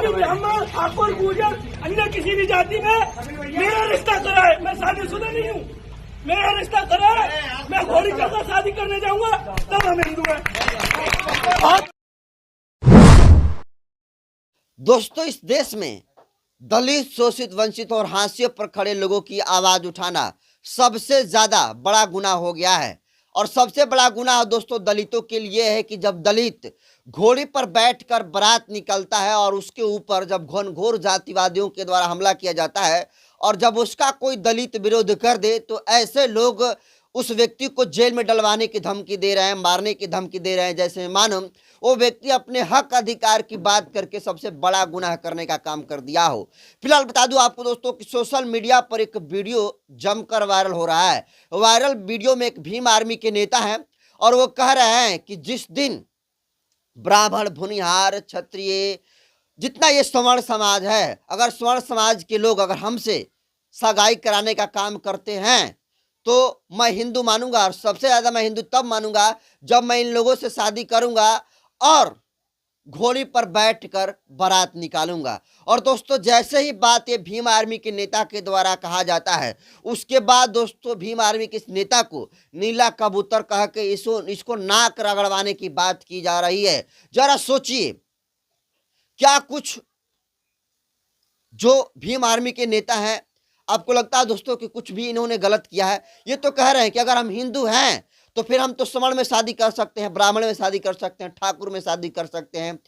भी ब्राह्मण ठाकुर गुर्जर अन्य किसी भी जाति में मेरा रिश्ता कराए, मैं शादीशुदा नहीं हूँ, मेरा रिश्ता कराए, मैं घोड़ी के साथ शादी करने जाऊंगा तब हम हिंदू हैं। दोस्तों, इस देश में दलित, शोषित, वंचित और हाशिए पर खड़े लोगों की आवाज उठाना सबसे ज्यादा बड़ा गुनाह हो गया है। और सबसे बड़ा गुनाह दोस्तों दलितों के लिए है कि जब दलित घोड़ी पर बैठकर बारात निकलता है और उसके ऊपर जब घनघोर जातिवादियों के द्वारा हमला किया जाता है और जब उसका कोई दलित विरोध कर दे तो ऐसे लोग उस व्यक्ति को जेल में डलवाने की धमकी दे रहे हैं, मारने की धमकी दे रहे हैं, जैसे मानो वो व्यक्ति अपने हक अधिकार की बात करके सबसे बड़ा गुनाह करने का काम कर दिया हो। फिलहाल बता दूं आपको दोस्तों कि सोशल मीडिया पर एक वीडियो जमकर वायरल हो रहा है। वायरल वीडियो में एक भीम आर्मी के नेता हैं और वो कह रहे हैं कि जिस दिन ब्राह्मण, भुनिहार, क्षत्रिय, जितना ये स्वर्ण समाज है, अगर स्वर्ण समाज के लोग अगर हमसे सगाई कराने का काम करते हैं तो मैं हिंदू मानूंगा। और सबसे ज्यादा मैं हिंदू तब मानूंगा जब मैं इन लोगों से शादी करूंगा और घोड़ी पर बैठकर बारात निकालूंगा। और दोस्तों जैसे ही बात ये भीम आर्मी के नेता के द्वारा कहा जाता है उसके बाद दोस्तों भीम आर्मी के इस नेता को नीला कबूतर कह के इसको नाक रगड़वाने की बात की जा रही है। जरा सोचिए, क्या कुछ जो भीम आर्मी के नेता हैं, आपको लगता है दोस्तों कि कुछ भी इन्होंने गलत किया है? ये तो कह रहे हैं कि अगर हम हिंदू हैं तो फिर हम तो स्वर्ण में शादी कर सकते हैं, ब्राह्मण में शादी कर सकते हैं, ठाकुर में शादी कर सकते हैं,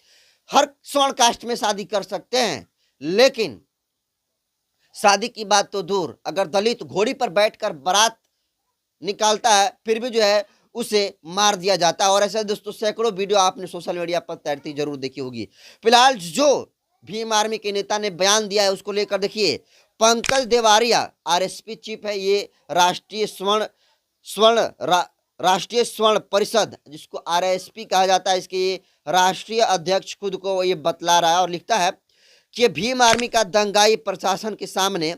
हर स्वर्ण कास्ट में शादी कर सकते हैं। लेकिन शादी की बात तो दूर, अगर दलित घोड़ी पर बैठकर बारात निकालता है फिर भी जो है उसे मार दिया जाता है। और ऐसे दोस्तों सैकड़ों वीडियो आपने सोशल मीडिया पर तैरती जरूर देखी होगी। फिलहाल जो भीम आर्मी के नेता ने बयान दिया है उसको लेकर देखिए, पंकज देवारिया आरएसपी चीफ है, ये राष्ट्रीय स्वर्ण परिषद जिसको आरएसपी कहा जाता है, इसके राष्ट्रीय अध्यक्ष खुद को ये बतला रहा है और लिखता है कि भीम आर्मी का दंगाई प्रशासन के सामने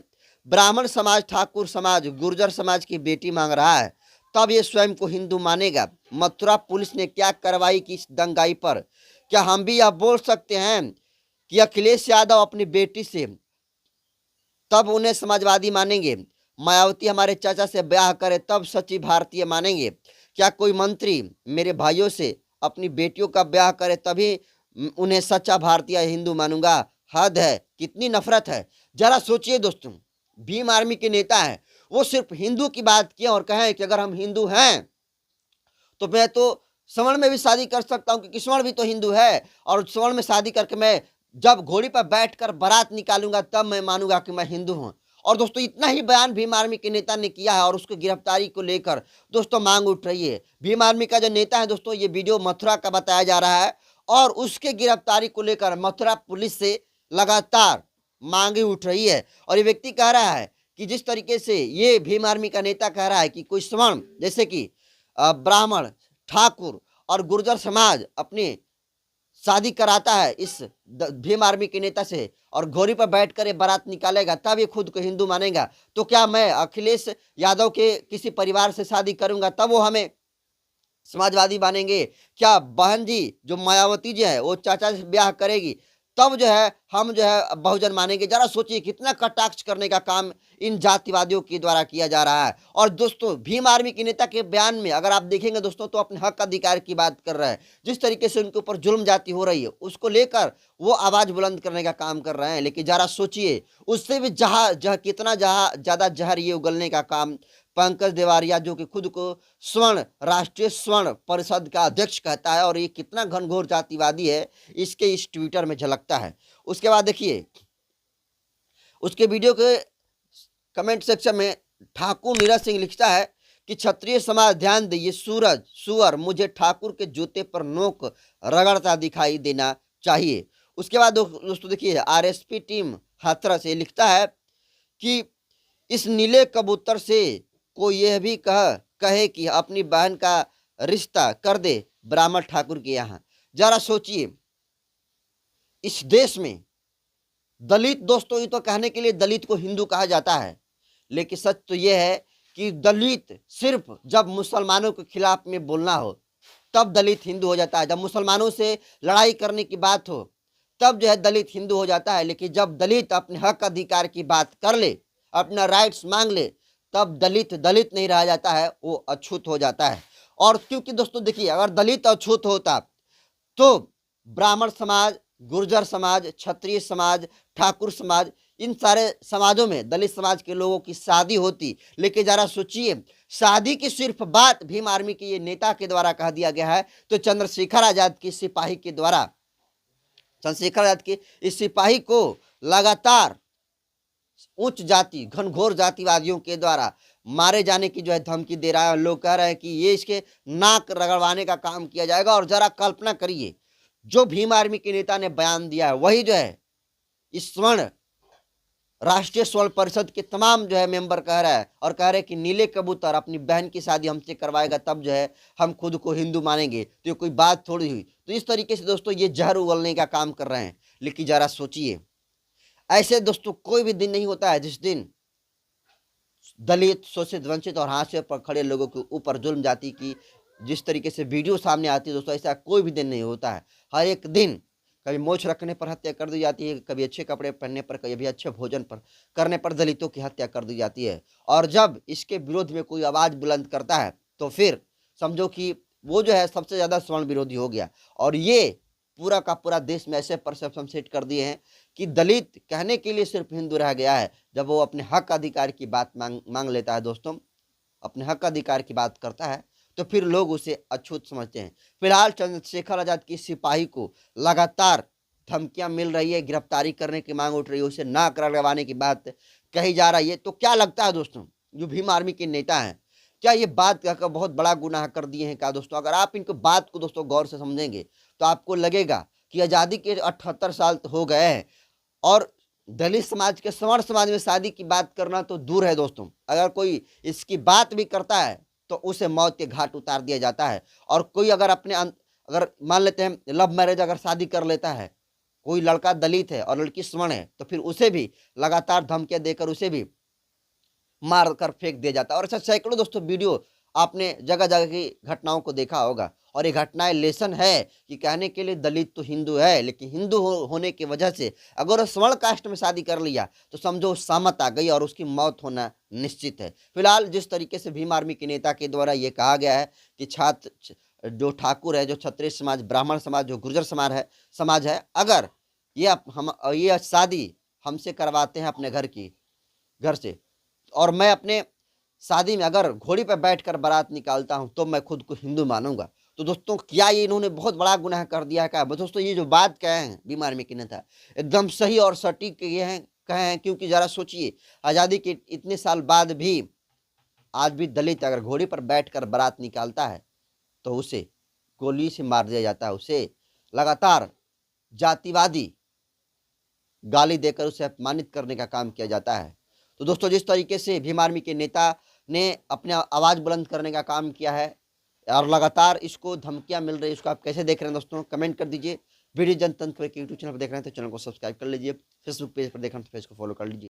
ब्राह्मण समाज, ठाकुर समाज, गुर्जर समाज की बेटी मांग रहा है, तब ये स्वयं को हिंदू मानेगा। मथुरा पुलिस ने क्या कार्रवाई की इस दंगाई पर? क्या हम भी यह बोल सकते हैं कि अखिलेश यादव अपनी बेटी से तब उन्हें समाजवादी मानेंगे? मायावती हमारे चाचा से ब्याह करे तब सच्ची भारतीय मानेंगे? क्या कोई मंत्री मेरे भाइयों से अपनी बेटियों का ब्याह करे तभी उन्हें सच्चा भारतीय हिंदू मानूंगा? हद है, कितनी नफरत है। जरा सोचिए दोस्तों, भीम आर्मी के नेता हैं, वो सिर्फ हिंदू की बात किए और कहें कि अगर हम हिंदू हैं तो मैं तो स्वर्ण में भी शादी कर सकता हूं क्योंकि स्वर्ण भी तो हिंदू है, और स्वर्ण में शादी करके मैं जब घोड़ी पर बैठकर बारात निकालूंगा तब मैं मानूंगा कि मैं हिंदू हूं। और दोस्तों इतना ही बयान भीम आर्मी के नेता ने किया है और उसको गिरफ्तारी को लेकर दोस्तों मांग उठ रही है। भीम आर्मी का जो नेता है दोस्तों, ये वीडियो मथुरा का बताया जा रहा है और उसके गिरफ्तारी को लेकर मथुरा पुलिस से लगातार मांगे उठ रही है। और ये व्यक्ति कह रहा है कि जिस तरीके से ये भीम आर्मी का नेता कह रहा है कि कोई स्वर्ण जैसे कि ब्राह्मण, ठाकुर और गुर्जर समाज अपनी शादी कराता है इस भीम आर्मी के नेता से और घोड़ी पर बैठकर ये बारात निकालेगा तब ये खुद को हिंदू मानेगा, तो क्या मैं अखिलेश यादव के किसी परिवार से शादी करूंगा तब वो हमें समाजवादी मानेंगे? क्या बहन जी जो मायावती जी है वो चाचा से ब्याह करेगी तब जो है हम जो है बहुजन मानेंगे? जरा सोचिए कितना कटाक्ष करने का काम इन जातिवादियों के द्वारा किया जा रहा है। और दोस्तों भीम आर्मी के नेता के बयान में अगर आप देखेंगे दोस्तों तो अपने हक अधिकार की बात कर रहे हैं, जिस तरीके से उनके ऊपर जुल्म जाती हो रही है उसको लेकर वो आवाज बुलंद करने का काम कर रहे हैं। लेकिन जरा सोचिए उससे भी कितना ज्यादा जहर ये उगलने का काम पंकज देवारिया जो कि खुद को राष्ट्रीय स्वर्ण परिषद का अध्यक्ष कहता है और ये कितना घनघोर जातिवादी है इसके इस ट्विटर में झलकता है। उसके बाद देखिए उसके वीडियो के कमेंट सेक्शन में ठाकुर नीरज सिंह लिखता है कि क्षत्रिय समाज ध्यान दे, ये सुअर मुझे ठाकुर के जूते पर नोक रगड़ता दिखाई देना चाहिए। उसके बाद दोस्तों देखिए आरएसपी टीम हाथरस से लिखता है कि इस नीले कबूतर से कोई यह भी कहे कि अपनी बहन का रिश्ता कर दे ब्राह्मण ठाकुर के यहाँ। जरा सोचिए इस देश में दलित, दोस्तों ये तो कहने के लिए दलित को हिंदू कहा जाता है, लेकिन सच तो यह है कि दलित सिर्फ जब मुसलमानों के खिलाफ में बोलना हो तब दलित हिंदू हो जाता है। जब मुसलमानों से लड़ाई करने की बात हो तब जो है दलित हिंदू हो जाता है। लेकिन जब दलित अपने हक अधिकार की बात कर ले, अपना राइट्स मांग ले, तब दलित दलित नहीं रह जाता है, वो अछूत हो जाता है। और क्योंकि दोस्तों देखिए, अगर दलित अछूत होता तो ब्राह्मण समाज, गुर्जर समाज, क्षत्रिय समाज, ठाकुर समाज, इन सारे समाजों में दलित समाज के लोगों की शादी होती। लेकिन जरा सोचिए, शादी की सिर्फ बात भीम आर्मी के ये नेता के द्वारा कह दिया गया है, तो चंद्रशेखर आजाद के सिपाही के द्वारा, चंद्रशेखर आजाद के इस सिपाही को लगातार उच्च जाति, घनघोर जातिवादियों के द्वारा मारे जाने की जो है धमकी दे रहा है। लोग कह रहे हैं कि ये इसके नाक रगड़वाने का काम किया जाएगा। और जरा कल्पना करिए, जो भीम आर्मी के नेता ने बयान दिया है, वही जो है इस स्वर्ण राष्ट्रीय स्वर्ण परिषद के तमाम जो है मेंबर कह रहा है, और कह रहे हैं कि नीले कबूतर अपनी बहन की शादी हमसे करवाएगा तब जो है हम खुद को हिंदू मानेंगे। तो ये कोई बात थोड़ी हुई। तो इस तरीके से दोस्तों ये जहर उगलने का काम कर रहे हैं। लेकिन जरा सोचिए, ऐसे दोस्तों कोई भी दिन नहीं होता है जिस दिन दलित, शोषित, वंचित और हाशिए पर खड़े लोगों के ऊपर जुल्म जाति की जिस तरीके से वीडियो सामने आती है दोस्तों, ऐसा कोई भी दिन नहीं होता है। हर एक दिन कभी मोछ रखने पर हत्या कर दी जाती है, कभी अच्छे कपड़े पहनने पर, कभी अच्छे भोजन पर करने पर दलितों की हत्या कर दी जाती है। और जब इसके विरोध में कोई आवाज़ बुलंद करता है तो फिर समझो कि वो जो है सबसे ज़्यादा स्वर्ण विरोधी हो गया। और ये पूरा का पूरा देश में ऐसे परसेप्शन सेट कर दिए हैं कि दलित कहने के लिए सिर्फ हिंदू रह गया है। जब वो अपने हक अधिकार की बात मांग लेता है दोस्तों, अपने हक अधिकार की बात करता है, तो फिर लोग उसे अछूत समझते हैं। फिलहाल चंद्रशेखर आजाद की सिपाही को लगातार धमकियां मिल रही है, गिरफ्तारी करने की मांग उठ रही है, उसे नाक रगड़वाने की बात कही जा रही है। तो क्या लगता है दोस्तों, जो भीम आर्मी के नेता हैं, क्या ये बात कहकर बहुत बड़ा गुनाह कर दिए हैं क्या दोस्तों? अगर आप इनको बात को दोस्तों गौर से समझेंगे तो आपको लगेगा कि आज़ादी के 78 साल तो हो गए हैं, और दलित समाज के, स्वर्ण समाज में शादी की बात करना तो दूर है दोस्तों, अगर कोई इसकी बात भी करता है तो उसे मौत के घाट उतार दिया जाता है। और कोई अगर अगर मान लेते हैं लव मैरिज अगर शादी कर लेता है, कोई लड़का दलित है और लड़की स्वर्ण है, तो फिर उसे भी लगातार धमकियां देकर उसे भी मार कर फेंक दिया जाता है। और ऐसा सैकड़ों दोस्तों वीडियो आपने जगह जगह की घटनाओं को देखा होगा। और ये घटनाएं लेसन है कि कहने के लिए दलित तो हिंदू है, लेकिन हिंदू होने की वजह से अगर वो स्वर्ण कास्ट में शादी कर लिया तो समझो सामत आ गई और उसकी मौत होना निश्चित है। फिलहाल जिस तरीके से भीम आर्मी के नेता के द्वारा ये कहा गया है कि छात्र जो ठाकुर है, जो क्षत्रिय समाज, ब्राह्मण समाज, जो गुर्जर समाज है, अगर ये शादी हमसे करवाते हैं अपने घर से, और मैं अपने शादी में अगर घोड़ी पर बैठकर बारात निकालता हूं तो मैं खुद को हिंदू मानूंगा। तो दोस्तों क्या ये इन्होंने बहुत बड़ा गुनाह कर दिया है क्या? दोस्तों ये जो बात कहे हैं भीम आर्मी के नेता, एकदम सही और सटीक ये हैं कहे हैं। क्योंकि जरा सोचिए, आज़ादी के इतने साल बाद भी आज भी दलित अगर घोड़ी पर बैठकर बारात निकालता है तो उसे गोली से मार दिया जाता है, उसे लगातार जातिवादी गाली देकर उसे अपमानित करने का काम किया जाता है। तो दोस्तों जिस तरीके से भीम आर्मी के नेता ने अपने आवाज़ बुलंद करने का काम किया है और लगातार इसको धमकियां मिल रही है, इसको आप कैसे देख रहे हैं दोस्तों? कमेंट कर दीजिए। वीडियो जनतंत्र के यूट्यूब चैनल पर देख रहे हैं तो चैनल को सब्सक्राइब कर लीजिए। फेसबुक पेज पर देख रहे हैं तो पेज को फॉलो कर लीजिए।